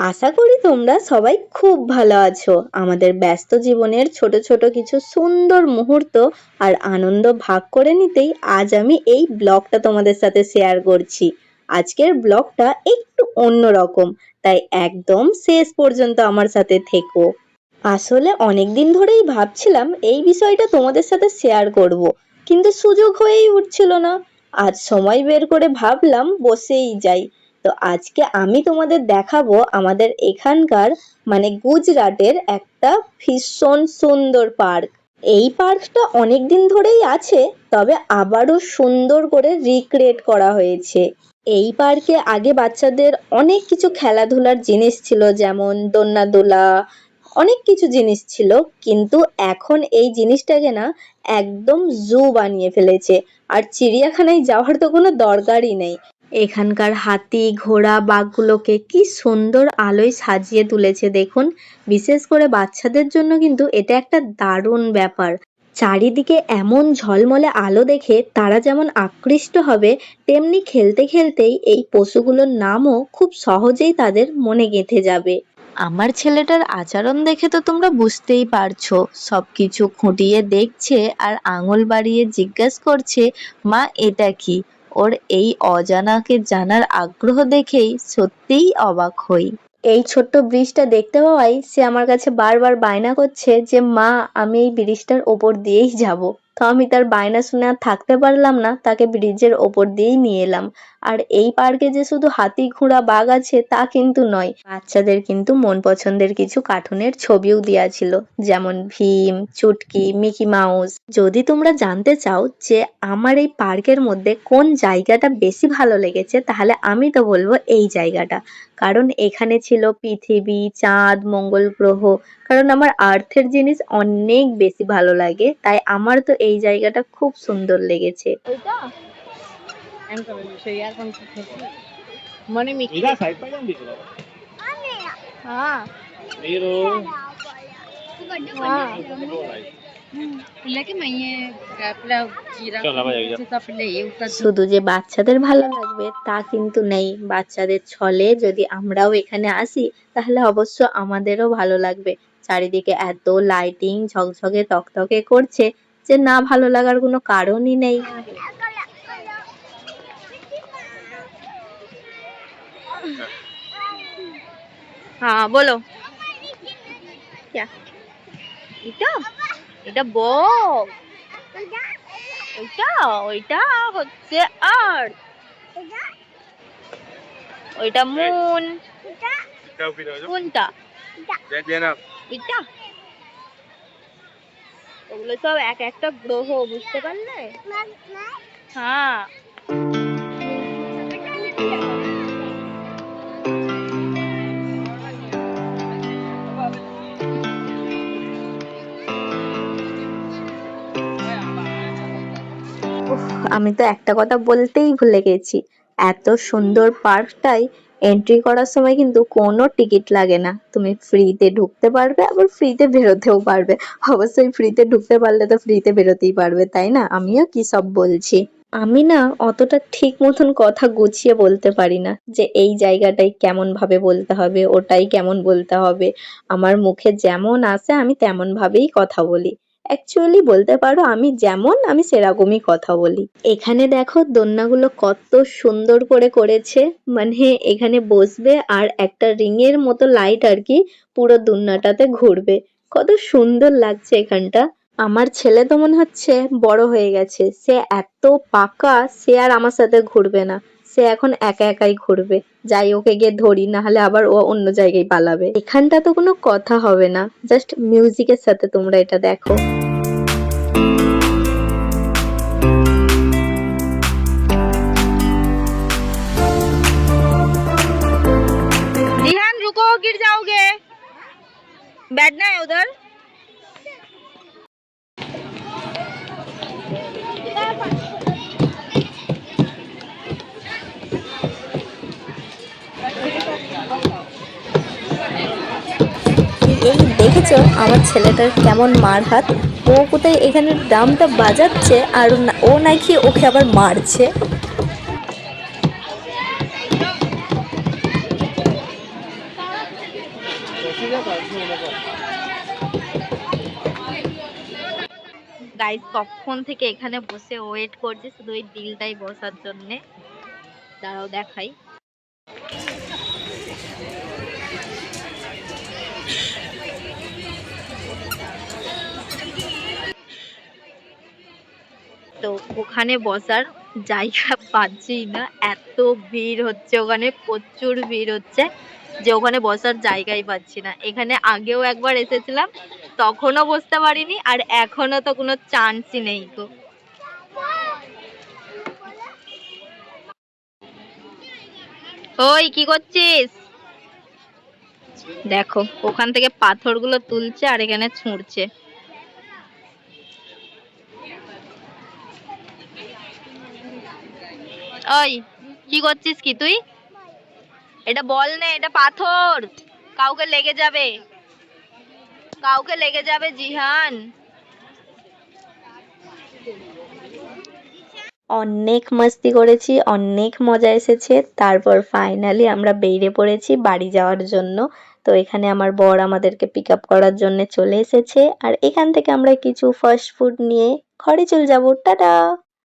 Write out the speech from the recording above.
আশা করি তোমরা সবাই খুব ভালো আছো। আমাদের ব্যস্ত জীবনের ছোট ছোট কিছু সুন্দর মুহূর্ত আর আনন্দ ভাগ করে নিতেই আজ আমি এই ব্লগটা তোমাদের সাথে শেয়ার করছি। আজকের ব্লগটা একটু অন্যরকম, তাই একদম শেষ পর্যন্ত আমার সাথে থেকো। আসলে অনেকদিন ধরেই ভাবছিলাম এই বিষয়টা তোমাদের সাথে শেয়ার করব, কিন্তু সুযোগ হয়েই উঠছিল না। আজ সময় বের করে ভাবলাম বসেই যাই। তো আজকে আমি তোমাদের দেখাবো আমাদের এখানকার মানে গুজরাটের একটা ভীষণ সুন্দর পার্ক। এই পার্কটা অনেক দিন ধরেই আছে, তবে আবারও সুন্দর করে রিক্রিয়েট করা হয়েছে। এই পার্কে আগে বাচ্চাদের অনেক কিছু খেলাধুলার জিনিস ছিল, যেমন দোলনাদোলা, অনেক কিছু জিনিস ছিল। কিন্তু এখন এই জিনিসটাকে না একদম জু বানিয়ে ফেলেছে। আর চিড়িয়াখানায় যাওয়ার তো কোনো দরকারই নেই। এখানকার হাতি ঘোড়া বাঘগুলোকে কি সুন্দর আলোয় সাজিয়ে তুলেছে দেখুন। বিশেষ করে বাচ্চাদের জন্য কিন্তু এটা একটা দারুণ ব্যাপার। চারিদিকে এমন ঝলমলে আলো দেখে তারা যেমন আকৃষ্ট হবে, তেমনি খেলতে খেলতেই এই পশুগুলোর নামও খুব সহজেই তাদের মনে গেঁথে যাবে। আমার ছেলেটার আচরণ দেখে তো তোমরা বুঝতেই পারছো, সবকিছু খুঁটিয়ে দেখছে আর আঙুল বাড়িয়ে জিজ্ঞেস করছে, মা এটা কি? ওর এই অজানাকে জানার আগ্রহ দেখেই সত্যিই অবাক হই। এই ছোট্ট ব্রিজটা দেখতে পাওয়াই সে আমার কাছে বারবার বায়না করছে যে মা, আমি এই ব্রিজটার ওপর দিয়েই যাব। তো আমি তার বায়না শুনে আর থাকতে পারলাম না, তাকে ব্রিজের ওপর দিয়েই নিয়ে এলাম। আর এই পার্কে যে শুধু হাতি ঘোড়া বাঘ আছে তা কিন্তু নয়, বাচ্চাদের কিন্তু মন পছন্দের কিছু কার্টুনের ছবিও দেওয়া ছিল, যেমন ভীম, চুটকি, মিকি মাউস। যদি তোমরা জানতে চাও যে আমার এই পার্কের মধ্যে কোন জায়গাটা বেশি ভালো লেগেছে, তাহলে আমি তো বলবো এই জায়গাটা। কারণ এখানে ছিল পৃথিবী, চাঁদ, মঙ্গল গ্রহ। কারণ আমার আর্থের জিনিস অনেক বেশি ভালো লাগে, তাই আমার তো এই জায়গাটা খুব সুন্দর লেগেছে। শুধু যে বাচ্চাদের ভালো লাগবে তা কিন্তু নেই, বাচ্চাদের ছলে যদি আমরাও এখানে আসি তাহলে অবশ্য আমাদেরও ভালো লাগবে। চারিদিকে এত লাইটিং ঝকঝকে তকতকে করছে যে না ভালো লাগার কোনো কারণই নেই। হ্যাঁ বলো। এটা এটা বক, ওইটা ওইটা হচ্ছে আর্থ, ওইটা মুন। কোনটা? এটা ওগুলো সব এক একটা গ্রহ, বুঝতে পারলে? হ্যাঁ। আমি তো একটা কথা বলতেই ভুলে গেছি, এত সুন্দর পার্কটাই এন্ট্রি করার সময় কিন্তু কোনো টিকিট লাগে না। তুমি ফ্রিতে ঢুকতে পারবে, আবার ফ্রিতে বেরোতেও পারবে। অবশ্যই ফ্রিতে ঢুকতে পারলে তো ফ্রিতে বেরোতেই পারবে, তাই না? আমিও কি সব বলছি। আমি না অতটা ঠিক মতন কথা গুছিয়ে বলতে পারি না যে এই জায়গাটাই কেমন ভাবে বলতে হবে, ওটাই কেমন বলতে হবে। আমার মুখে যেমন আসে আমি তেমন ভাবেই কথা বলি। অ্যাকচুয়ালি বলতে পারো আমি যেমন আমি সেরকমই কথা বলি। এখানে দেখো দোলনাগুলো কত সুন্দর করে করেছে। মানে এখানে বসবে আর একটা রিং এর মতো লাইট আর কি পুরো দোলনাটাতে ঘুরবে। কত সুন্দর লাগছে এখানটা। আমার ছেলে তো মনে হচ্ছে বড় হয়ে গেছে, সে এত পাকা, সে আর আমার সাথে ঘুরবে না। সে এখন একা একাই ঘুরবে। যাই ওকে গিয়ে ধরি, না হলে আবার ও অন্য জায়গায় পালাবে। এখানটা তো কোনো কথা হবে না, জাস্ট মিউজিকের সাথে তোমরা এটা দেখো। रिहान रुको, गिर जाओगे, बैठना है उधर। এই দেখেছো আমার ছেলেটার কেমন মার হাত? ও কোথায় এখানে ড্রামটা বাজাচ্ছে আর ও নাকি ওকে আবার মারছে। গাইস কখন থেকে এখানে বসে ওয়েট করছি শুধু ওই ডিলটাই বসার জন্যে। দাঁড়াও দেখাই। তো ওখানে বসার জায়গা পাচ্ছি না, এত ভিড় হচ্ছে ওখানে, প্রচুর ভিড় হচ্ছে যে ওখানে বসার জায়গাই পাচ্ছি না। এখানে আগেও একবার এসেছিলাম, তখনও বসতে পারিনি, আর এখনো তো কোনো চান্সই নেই। তো ওই কি করছিস? দেখো ওখান থেকে পাথরগুলো তুলছে আর এখানে ছুঁড়ছে। ওই কি করছিস কি তুই? এটা বল না, এটা পাথর, কাউকে লেগে যাবে, কাউকে লেগে যাবে জিহান। অনেক মাস্তি করেছি, অনেক মজা এসেছে। তারপর ফাইনালি আমরা বেরিয়ে পড়েছি বাড়ি যাওয়ার জন্য। তো এখানে আমার বর আমাদেরকে পিক আপ করার জন্য চলে এসেছে, আর এখান থেকে আমরা কিছু ফাস্ট ফুড নিয়ে ঘরে চলে যাব। টাটা।